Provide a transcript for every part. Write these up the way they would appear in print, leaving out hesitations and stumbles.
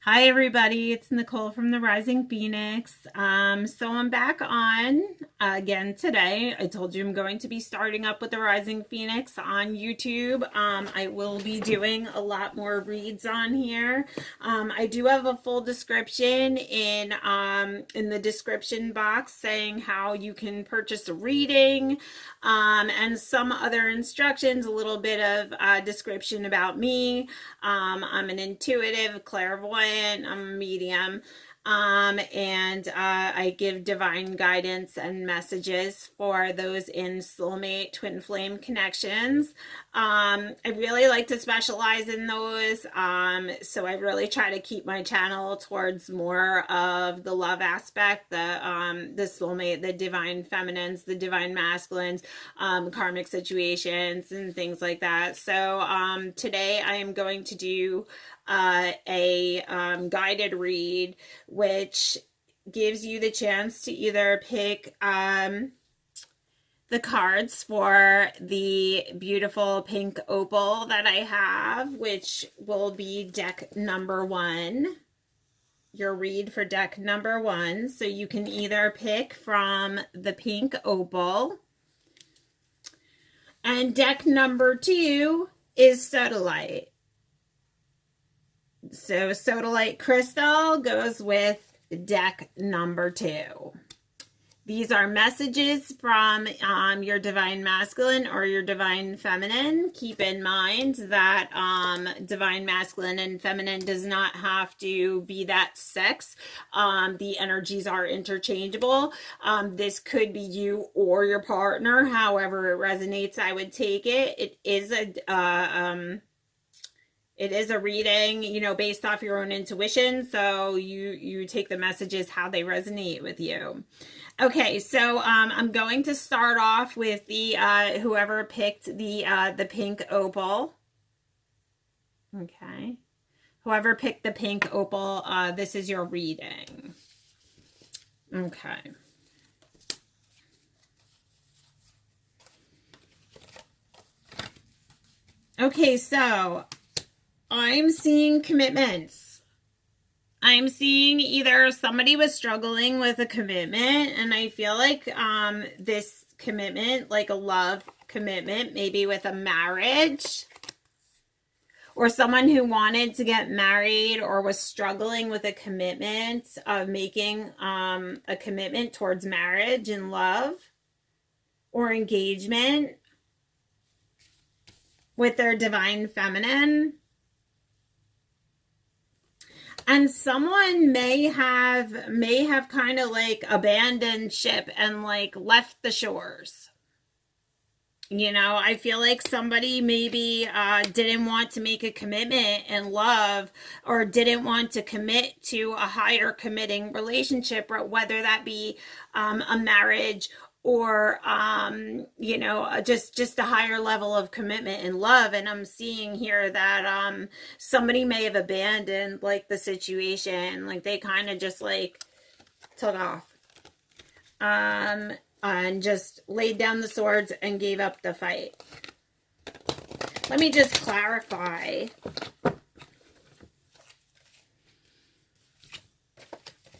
Hi everybody, it's Nicole from the Rising Phoenix. So I'm back on again today. I told you I'm going to be starting up with the Rising Phoenix on YouTube. I will be doing a lot more reads on here. I do have a full description in the description box saying how you can purchase a reading and some other instructions, a little bit of description about me. I'm an intuitive, clairvoyant, I'm a medium, and I give divine guidance and messages for those in soulmate twin flame connections. I really like to specialize in those, so I really try to keep my channel towards more of the love aspect, the soulmate, the divine feminines, the divine masculines, karmic situations and things like that. So today I am going to do a guided read, which gives you the chance to either pick the cards for the beautiful pink opal that I have, which will be deck number 1. Your read for deck number 1. So you can either pick from the pink opal, and deck number 2 is sodalite. So sodalite crystal goes with deck number 2. These are messages from your divine masculine or your divine feminine. Keep in mind that divine masculine and feminine does not have to be that sex. The energies are interchangeable. This could be you or your partner. However it resonates, I would take it. It is a reading, based off your own intuition. So you take the messages how they resonate with you. Okay, so I'm going to start off with the whoever picked the pink opal. Okay, whoever picked the pink opal, this is your reading. Okay. Okay, so I'm seeing commitments. I'm seeing either somebody was struggling with a commitment, and I feel like this commitment, like a love commitment, maybe with a marriage, or someone who wanted to get married or was struggling with a commitment of making a commitment towards marriage and love or engagement with their divine feminine. And someone may have kind of like abandoned ship and like left the shores. I feel like somebody maybe didn't want to make a commitment in love, or didn't want to commit to a higher committing relationship, or whether that be a marriage or just a higher level of commitment in love. And I'm seeing here that somebody may have abandoned like the situation, like they kind of just like took off and just laid down the swords and gave up the fight. Let me just clarify.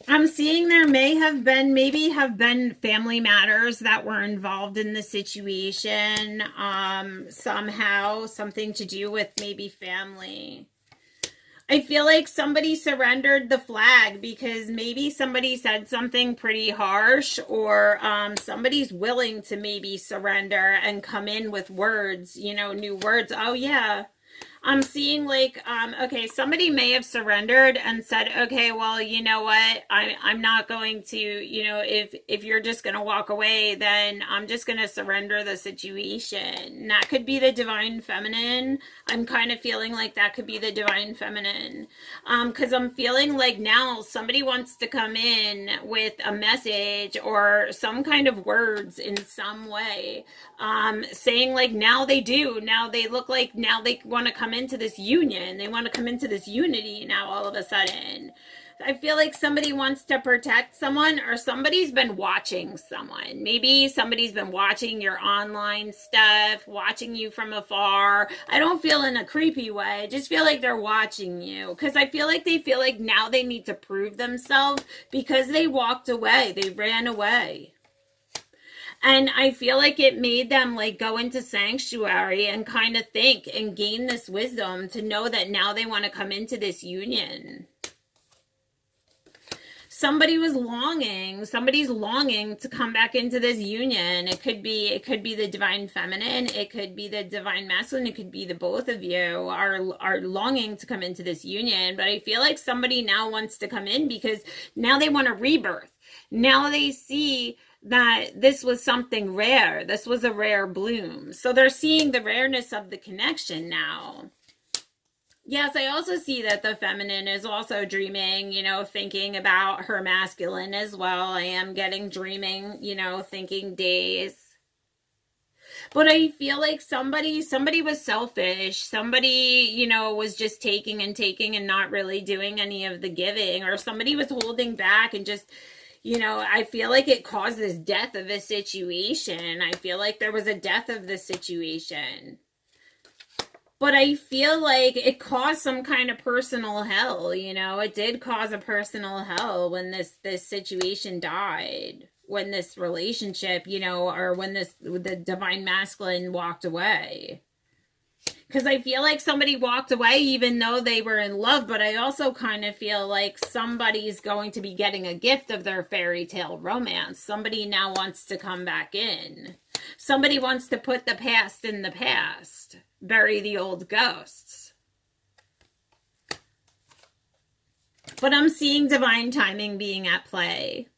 I'm seeing there maybe have been family matters that were involved in the situation, somehow, something to do with maybe family. I feel like somebody surrendered the flag because maybe somebody said something pretty harsh, or somebody's willing to maybe surrender and come in with words, new words. Oh yeah. I'm seeing like, okay, somebody may have surrendered and said, okay, well, you know what? I'm not going to, if you're just going to walk away, then I'm just going to surrender the situation. That could be the divine feminine. I'm kind of feeling like that could be the divine feminine. Because I'm feeling like now somebody wants to come in with a message or some kind of words in some way, saying like now they look like now they want to come into this union. They want to come into this unity now all of a sudden. I feel like somebody wants to protect someone, or somebody's been watching someone. Maybe somebody's been watching your online stuff, watching you from afar. I don't feel in a creepy way. I just feel like they're watching you, because I feel like they feel like now they need to prove themselves because they walked away. They ran away. And I feel like it made them like go into sanctuary and kind of think and gain this wisdom to know that now they want to come into this union. Somebody's longing to come back into this union. It could be the divine feminine, it could be the divine masculine, it could be the both of you are longing to come into this union. But I feel like somebody now wants to come in because now they want a rebirth. Now they see that this was something rare. This was a rare bloom. So they're seeing the rareness of the connection now. Yes, I also see that the feminine is also dreaming, you know, thinking about her masculine as well. I am getting dreaming, you know, thinking days. But I feel like somebody was selfish. Somebody, you know, was just taking and not really doing any of the giving. Or somebody was holding back and just, you know, I feel like it caused this death of a situation. I feel like there was a death of the situation. But I feel like it caused some kind of personal hell, you know. It did cause a personal hell when this situation died. When this relationship, you know, or when the divine masculine walked away. Because I feel like somebody walked away even though they were in love. But I also kind of feel like somebody's going to be getting a gift of their fairy tale romance. Somebody now wants to come back in. Somebody wants to put the past in the past. Bury the old ghosts. But I'm seeing divine timing being at play.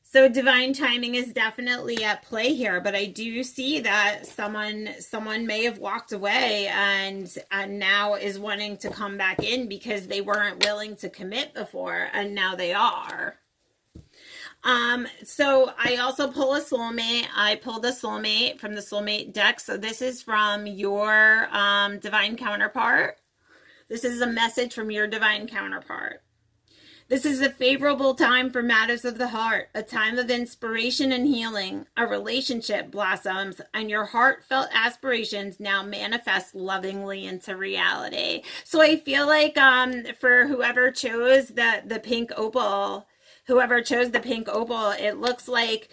So divine timing is definitely at play here, but I do see that someone may have walked away and now is wanting to come back in because they weren't willing to commit before, and now they are. So I also pull a soulmate. I pulled a soulmate from the soulmate deck. So this is from your divine counterpart. This is a message from your divine counterpart. This is a favorable time for matters of the heart, a time of inspiration and healing. A relationship blossoms, and your heartfelt aspirations now manifest lovingly into reality. So I feel like for whoever chose the pink opal, it looks like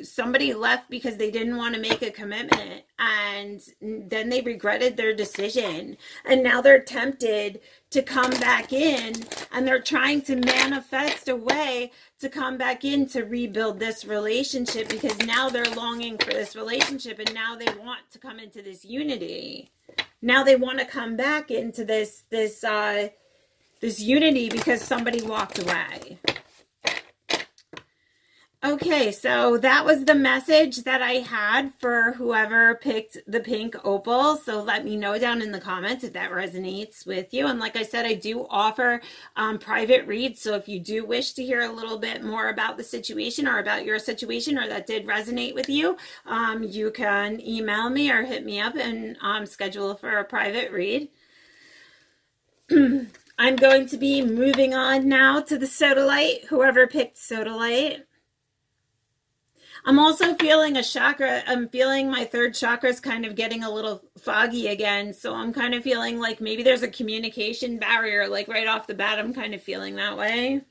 somebody left because they didn't want to make a commitment, and then they regretted their decision, and now they're tempted to come back in, and they're trying to manifest a way to come back in to rebuild this relationship, because now they're longing for this relationship, and now they want to come into this unity. Now they want to come back into this unity because somebody walked away. Okay, so that was the message that I had for whoever picked the pink opal. So let me know down in the comments if that resonates with you. And like I said, I do offer private reads. So if you do wish to hear a little bit more about the situation or about your situation, or that did resonate with you, you can email me or hit me up and schedule for a private read. I'm going to be moving on now to the sodalite, whoever picked sodalite. I'm also feeling a chakra. I'm feeling my third chakra is kind of getting a little foggy again. So I'm kind of feeling like maybe there's a communication barrier, like right off the bat. I'm kind of feeling that way.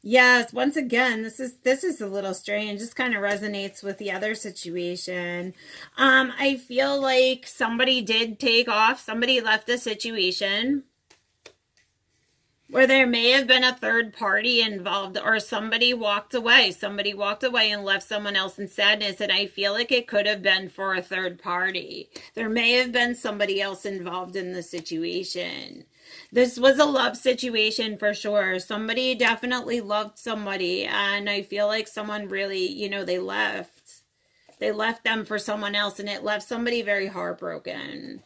Yes, once again, this is a little strange. This kind of resonates with the other situation. I feel like somebody did take off. Somebody left the situation where there may have been a third party involved, or somebody walked away. Somebody walked away and left someone else in sadness, and I feel like it could have been for a third party. There may have been somebody else involved in the situation. This was a love situation for sure. Somebody definitely loved somebody, and I feel like someone really, you know, they left them for someone else, and it left somebody very heartbroken.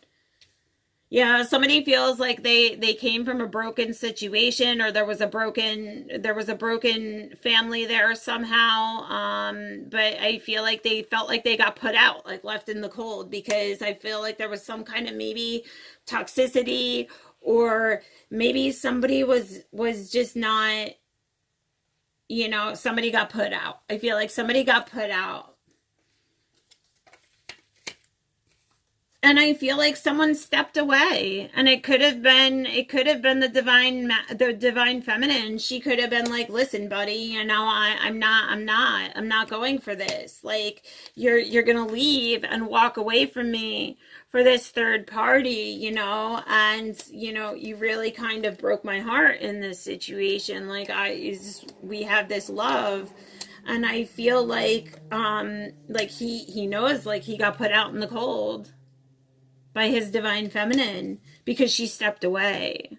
Yeah, somebody feels like they came from a broken situation, or there was a broken family there somehow. But I feel like they felt like they got put out, like left in the cold, because I feel like there was some kind of maybe toxicity, or maybe somebody was just not, somebody got put out. I feel like somebody got put out. And I feel like someone stepped away, and it could have been the divine feminine. She could have been like, listen, buddy, I'm not going for this. Like, you're going to leave and walk away from me for this third party, and, you really kind of broke my heart in this situation. Like, we have this love. And I feel like he knows, like, he got put out in the cold by his divine feminine because she stepped away,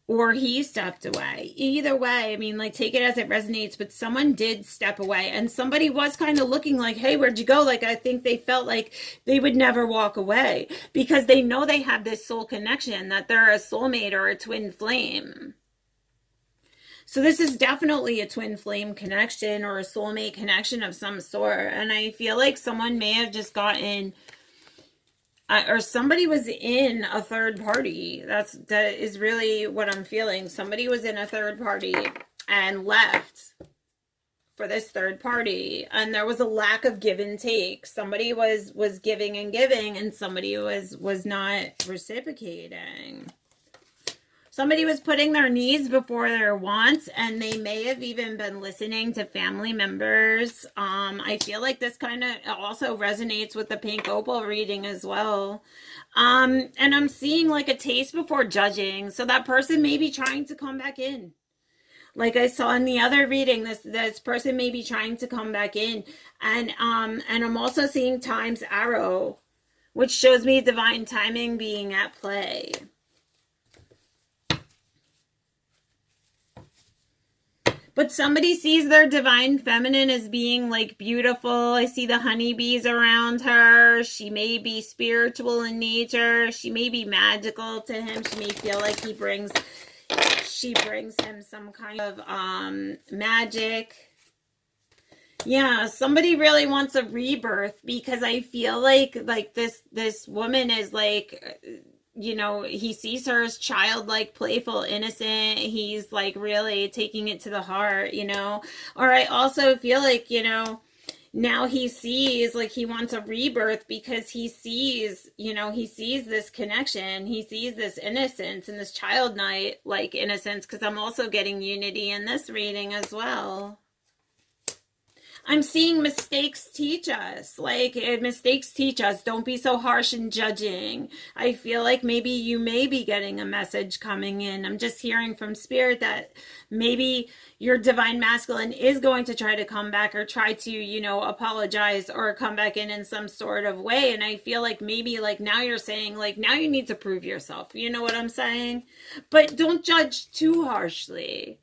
or he stepped away. Either way, I mean, like, take it as it resonates, but someone did step away, and somebody was kind of looking like, hey, where'd you go? Like, I think they felt like they would never walk away because they know they have this soul connection, that they're a soulmate or a twin flame. So this is definitely a twin flame connection or a soulmate connection of some sort. And I feel like someone may have just gotten, or somebody was in a third party. That is really what I'm feeling. Somebody was in a third party and left for this third party. And there was a lack of give and take. Somebody was giving and giving, and somebody was not reciprocating. Somebody was putting their needs before their wants, and they may have even been listening to family members. I feel like this kind of also resonates with the pink opal reading as well. And I'm seeing like a taste before judging. So that person may be trying to come back in. Like I saw in the other reading, this person may be trying to come back in. And I'm also seeing time's arrow, which shows me divine timing being at play. But somebody sees their divine feminine as being like beautiful. I see the honeybees around her. She may be spiritual in nature. She may be magical to him. She may feel like she brings him some kind of magic. Yeah, somebody really wants a rebirth, because I feel like this woman is like, he sees her as childlike, playful, innocent. He's like really taking it to the heart, Or I also feel like, now he sees, like, he wants a rebirth because he sees this connection. He sees this innocence and this childlike innocence, because I'm also getting unity in this reading as well. I'm seeing mistakes teach us. Like, mistakes teach us. Don't be so harsh and judging. I feel like maybe you may be getting a message coming in. I'm just hearing from spirit that maybe your divine masculine is going to try to come back, or try to, apologize or come back in some sort of way. And I feel like maybe like now you're saying, like, now you need to prove yourself. You know what I'm saying? But don't judge too harshly.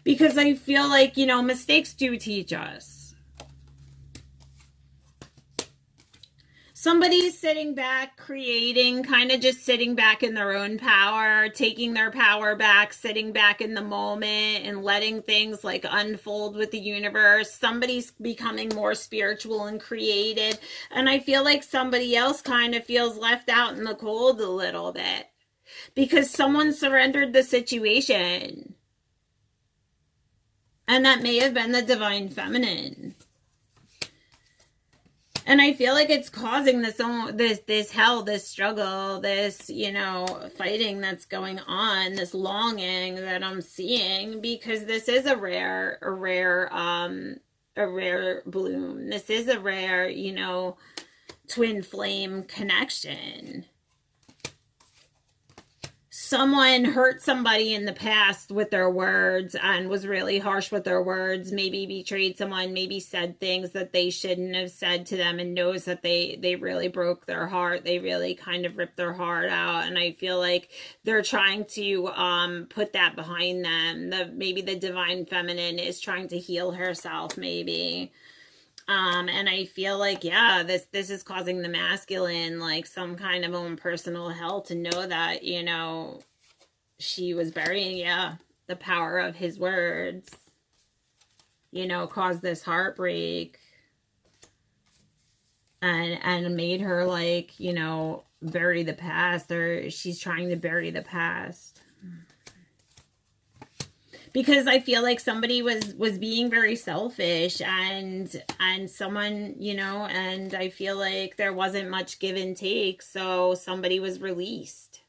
Because I feel like, mistakes do teach us. Somebody's sitting back, creating, kind of just sitting back in their own power, taking their power back, sitting back in the moment and letting things like unfold with the universe. Somebody's becoming more spiritual and creative. And I feel like somebody else kind of feels left out in the cold a little bit, because someone surrendered the situation. And that may have been the divine feminine. And I feel like it's causing this hell, this struggle, this, fighting that's going on, this longing that I'm seeing, because this is a rare bloom. This is a rare, twin flame connection. Someone hurt somebody in the past with their words and was really harsh with their words, maybe betrayed someone, maybe said things that they shouldn't have said to them, and knows that they really broke their heart. They really kind of ripped their heart out. And I feel like they're trying to put that behind them. Maybe the divine feminine is trying to heal herself, maybe. And I feel like, yeah, this is causing the masculine like some kind of own personal hell to know that, you know, she was burying, yeah, the power of his words, you know, caused this heartbreak and made her like, you know, bury the past, or she's trying to bury the past. Because I feel like somebody was being very selfish and someone, you know, and I feel like there wasn't much give and take, so somebody was released.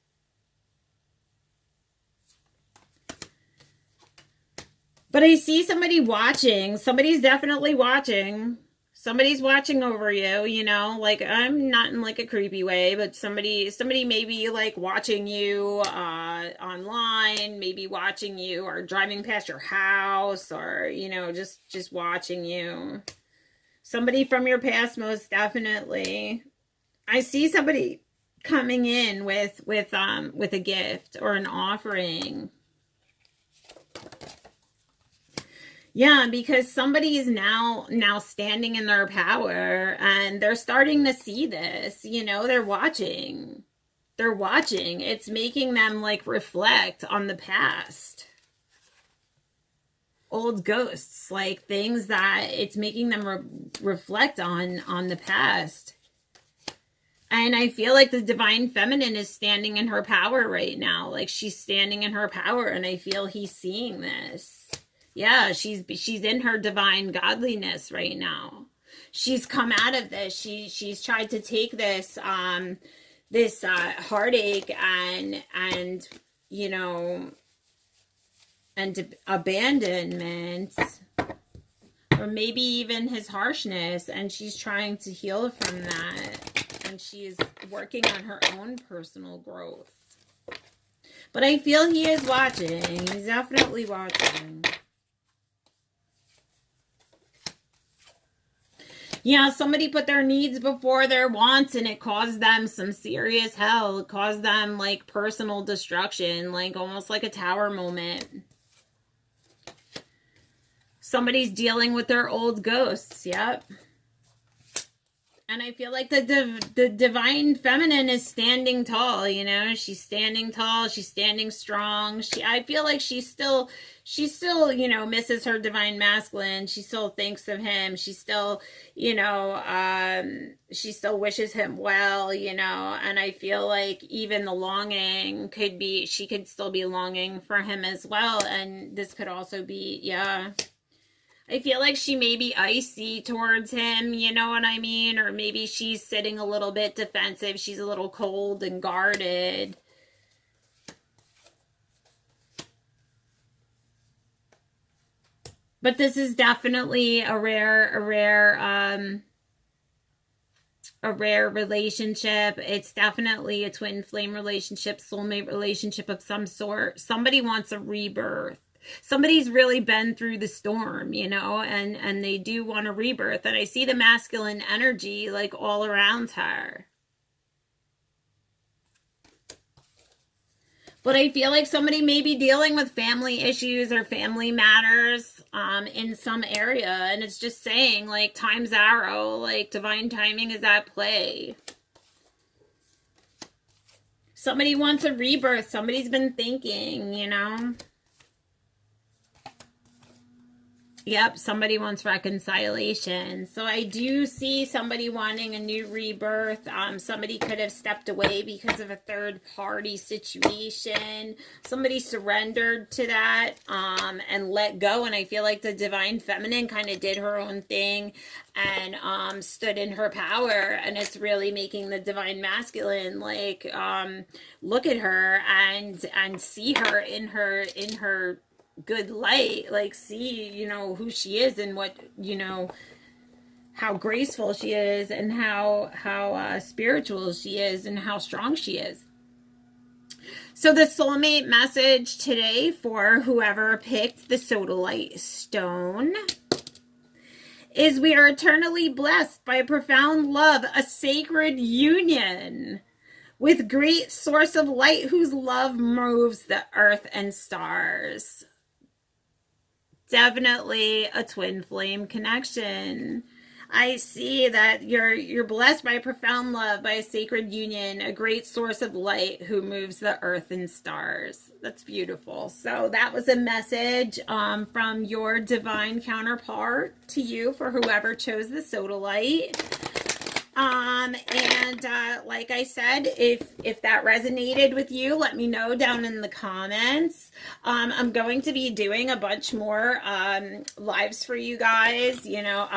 But I see somebody watching. Somebody's definitely watching. Somebody's watching over you, you know, like I'm not in like a creepy way, but somebody may be like watching you online, maybe watching you or driving past your house, or, you know, just watching you. Somebody from your past, most definitely. I see somebody coming in with a gift or an offering. Yeah, because somebody is now standing in their power, and they're starting to see this, you know, they're watching. They're watching. It's making them like reflect on the past. Old ghosts, like things that it's making them reflect on the past. And I feel like the divine feminine is standing in her power right now. Like she's standing in her power, and I feel he's seeing this. Yeah, she's in her divine godliness right now. She's come out of this. She's tried to take this heartache and you know, and abandonment, or maybe even his harshness, and she's trying to heal from that, and she's working on her own personal growth. But I feel he is watching. He's definitely watching. Yeah, somebody put their needs before their wants, and it caused them some serious hell. It caused them like personal destruction, like almost like a tower moment. Somebody's dealing with their old ghosts. Yep. And I feel like the divine feminine is standing tall, you know, she's standing tall, she's standing strong. I feel like she still, you know, misses her divine masculine. She still thinks of him. She still, you know, she still wishes him well, you know, and I feel like even the longing could be, she could still be longing for him as well. And this could also be, yeah. I feel like she may be icy towards him, you know what I mean? Or maybe she's sitting a little bit defensive. She's a little cold and guarded. But this is definitely a rare relationship. It's definitely a twin flame relationship, soulmate relationship of some sort. Somebody wants a rebirth. Somebody's really been through the storm, you know, and they do want a rebirth. And I see the masculine energy like all around her. But I feel like somebody may be dealing with family issues or family matters in some area. And it's just saying like time's arrow, like divine timing is at play. Somebody wants a rebirth. Somebody's been thinking, you know. Yep, somebody wants reconciliation. So I do see somebody wanting a new rebirth. Somebody could have stepped away because of a third party situation. Somebody surrendered to that and let go. And I feel like the divine feminine kind of did her own thing and stood in her power. And it's really making the divine masculine like look at her and see her in her good light, like see, you know, who she is and what, you know, how graceful she is and how spiritual she is and how strong she is. So the soulmate message today for whoever picked the sodalite stone is: we are eternally blessed by a profound love, a sacred union with great source of light whose love moves the earth and stars. Definitely a twin flame connection. I see that you're blessed by a profound love, by a sacred union, a great source of light who moves the earth and stars. That's beautiful. So that was a message from your divine counterpart to you for whoever chose the sodalite. Like I said, if that resonated with you, let me know down in the comments. I'm going to be doing a bunch more lives for you guys, video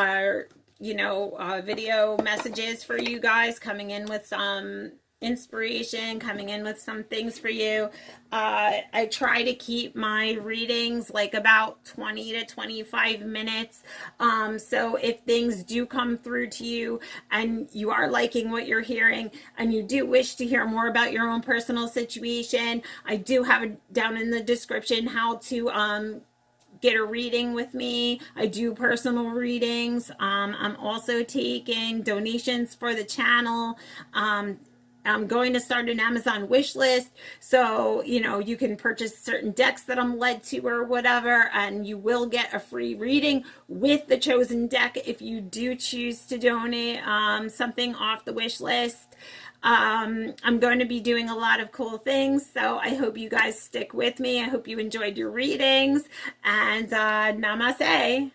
messages for you guys, coming in with some inspiration, coming in with some things for you. I try to keep my readings like about 20 to 25 minutes. So if things do come through to you and you are liking what you're hearing and you do wish to hear more about your own personal situation, I do have it down in the description how to get a reading with me. I do personal readings. I'm also taking donations for the channel. I'm going to start an Amazon wish list. So, you can purchase certain decks that I'm led to or whatever, and you will get a free reading with the chosen deck if you do choose to donate something off the wish list. I'm going to be doing a lot of cool things, so I hope you guys stick with me. I hope you enjoyed your readings, and namaste.